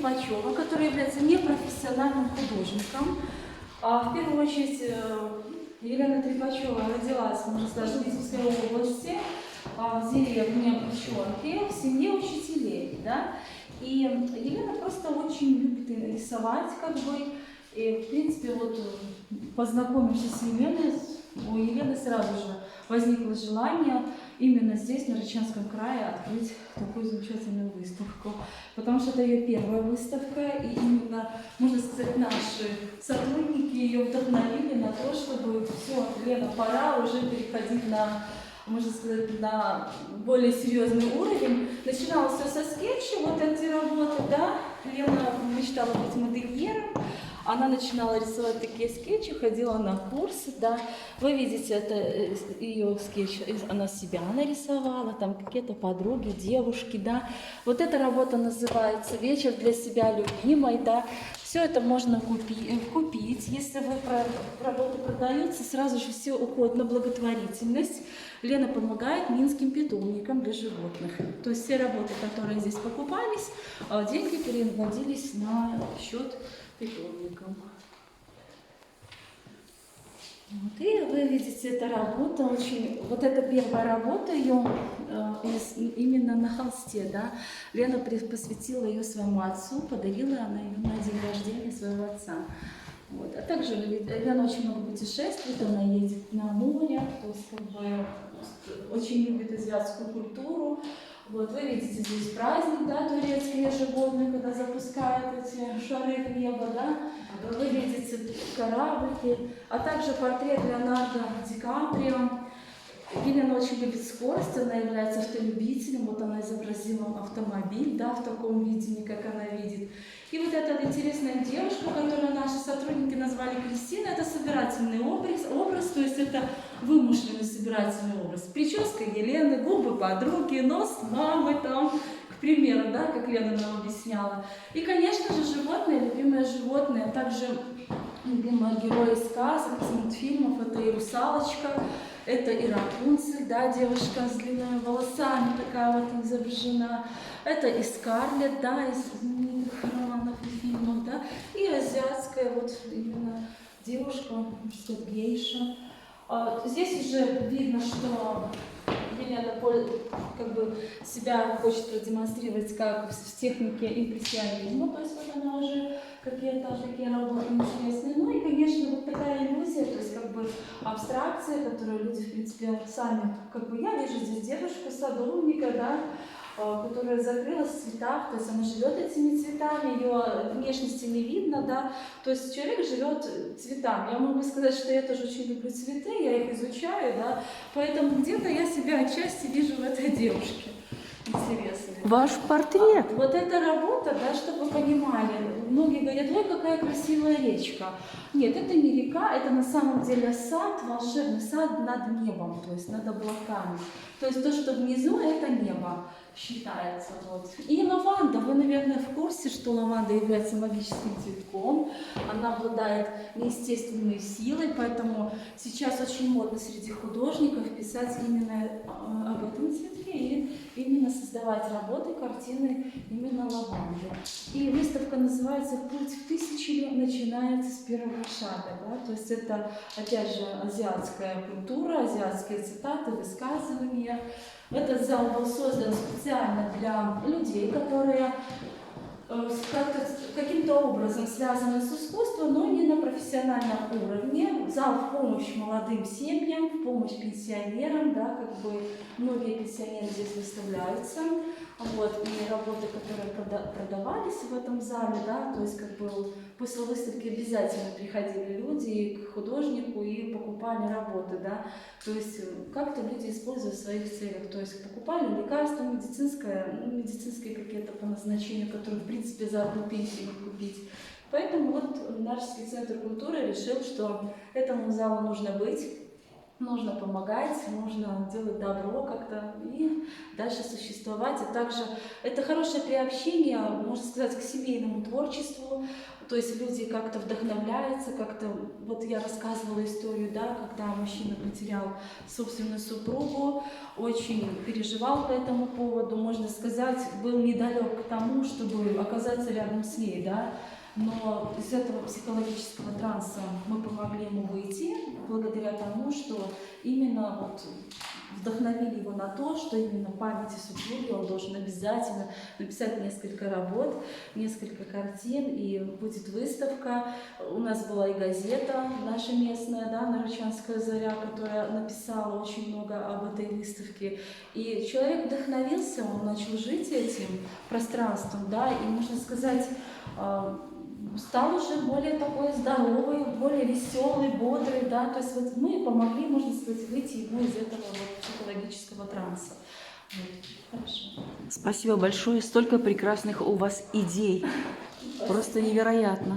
Трепачева, которая является непрофессиональным художником. В первую очередь, Елена Трепачева родилась, можно сказать, в Витебской области, в деревне Печенки, в семье учителей. Да? И Елена просто очень любит рисовать, как бы. И, в принципе, вот познакомившись с Еленой, у Елены сразу же возникло желание именно здесь, на Рычанском крае, открыть такую замечательную выставку. Потому что это ее первая выставка, и именно, можно сказать, наши сотрудники ее вдохновили на то, чтобы все, Лена, пора уже переходить на, можно сказать, на более серьезный уровень. Начиналось все со скетча, вот эти работы, да. Лена мечтала быть модельером. Она начинала рисовать такие скетчи, ходила на курсы, да. Вы видите, это ее скетч, она себя нарисовала, там какие-то подруги, девушки, да. Вот эта работа называется «Вечер для себя любимой», да. Все это можно купить. Если вы работы продаются, сразу же все уходит на благотворительность. Лена помогает минским питомникам для животных. То есть все работы, которые здесь покупались, деньги переводились на счет питомникам. Вот, и вы видите, эта работа очень... Вот это первая работа ее именно на холсте, да. Лена посвятила ее своему отцу, подарила она ее на день рождения своего отца. Вот. А также Лена очень много путешествует, она ездит на море, то есть как бы очень любит азиатскую культуру. Вот, вы видите здесь праздник, да, турецкий ежегодный, когда запускают эти шары в небо, да. Вы видите кораблики, а также портрет Леонардо Ди Каприо. Елена очень любит скорость, она является автолюбителем, вот она изобразила автомобиль, да, в таком видении, как она видит. И вот эта интересная девушка, которую наши сотрудники назвали Кристина, это собирательный образ, то есть это вымышленный собирательный образ. Прическа Елены, губы подруги, нос мамы там, к примеру, да, как Лена нам объясняла. И, конечно же, животные, любимые животные, также любимые герои сказок, из мультфильмов, это и русалочка, это и Рапунцель, да, девушка с длинными волосами, такая вот изображена. Это и Скарлетт, да, из знаменитых романов и фильмов, да, и азиатская вот именно девушка, можно сказать, гейша. Здесь уже видно, что Елена как бы себя хочет продемонстрировать как в технике импрессионизма, то есть вот она уже какие-то такие работы интересные. Ну и, конечно, вот такая иллюзия, то есть как бы абстракция, которую люди, в принципе, сами, как бы я вижу здесь девушку садовника, да, которая закрылась в цветах, то есть она живет этими цветами, ее внешности не видно, да, то есть человек живет цветами. Я могу сказать, что я тоже очень люблю цветы, я их изучаю, да, поэтому где-то я себя отчасти вижу в этой девушке. Интересно. Ваш портрет. Вот эта работа, да, чтобы вы понимали, многие говорят, ой, какая красивая речка. Нет, это не река, это на самом деле сад, волшебный сад над небом, то есть над облаками. То есть то, что внизу, это небо считается. Вот. И лаванда, вы, наверное, в курсе, что лаванда является магическим цветком, она обладает неестественной силой, поэтому сейчас очень модно среди художников писать именно об этом цветке и именно создавать работы, картины именно лаванды. И выставка называется «Путь в тысячи лет начинается с первого шага». Да? То есть это, опять же, азиатская культура, азиатские цитаты, высказывания. Этот зал был создан специально для людей, которые каким-то образом связаны с искусством, но не на профессиональном уровне. Зал в помощь молодым семьям, в помощь пенсионерам, да, как бы многие пенсионеры здесь выставляются. Вот, и работы, которые продавались в этом зале, да, то есть как бы после выставки обязательно приходили люди к художнику и покупали работы, да, то есть как-то люди используют в своих целях, то есть покупали лекарства, медицинские какие-то по назначению, которые в принципе за одну пенсию не купить. Поэтому вот Нарвский центр культуры решил, что этому залу нужно быть. нужно помогать, нужно делать добро как-то и дальше существовать. И также это хорошее приобщение, можно сказать, к семейному творчеству. То есть люди как-то вдохновляются, как-то, вот я рассказывала историю, да, когда мужчина потерял собственную супругу, очень переживал по этому поводу, можно сказать, был недалек к тому, чтобы оказаться рядом с ней, да. Но из этого психологического транса мы помогли ему выйти, благодаря тому, что именно вот вдохновили его на то, что именно в памяти супруги он должен обязательно написать несколько работ, несколько картин, и будет выставка. У нас была и газета наша местная, да, «Нарочанская заря», которая написала очень много об этой выставке. И человек вдохновился, он начал жить этим пространством, да, и, можно сказать, стал уже более такой здоровый, более веселый, бодрый, да, то есть вот мы помогли, можно сказать, выйти ему из этого вот психологического транса. Вот. Хорошо. Спасибо большое, столько прекрасных у вас идей, просто невероятно.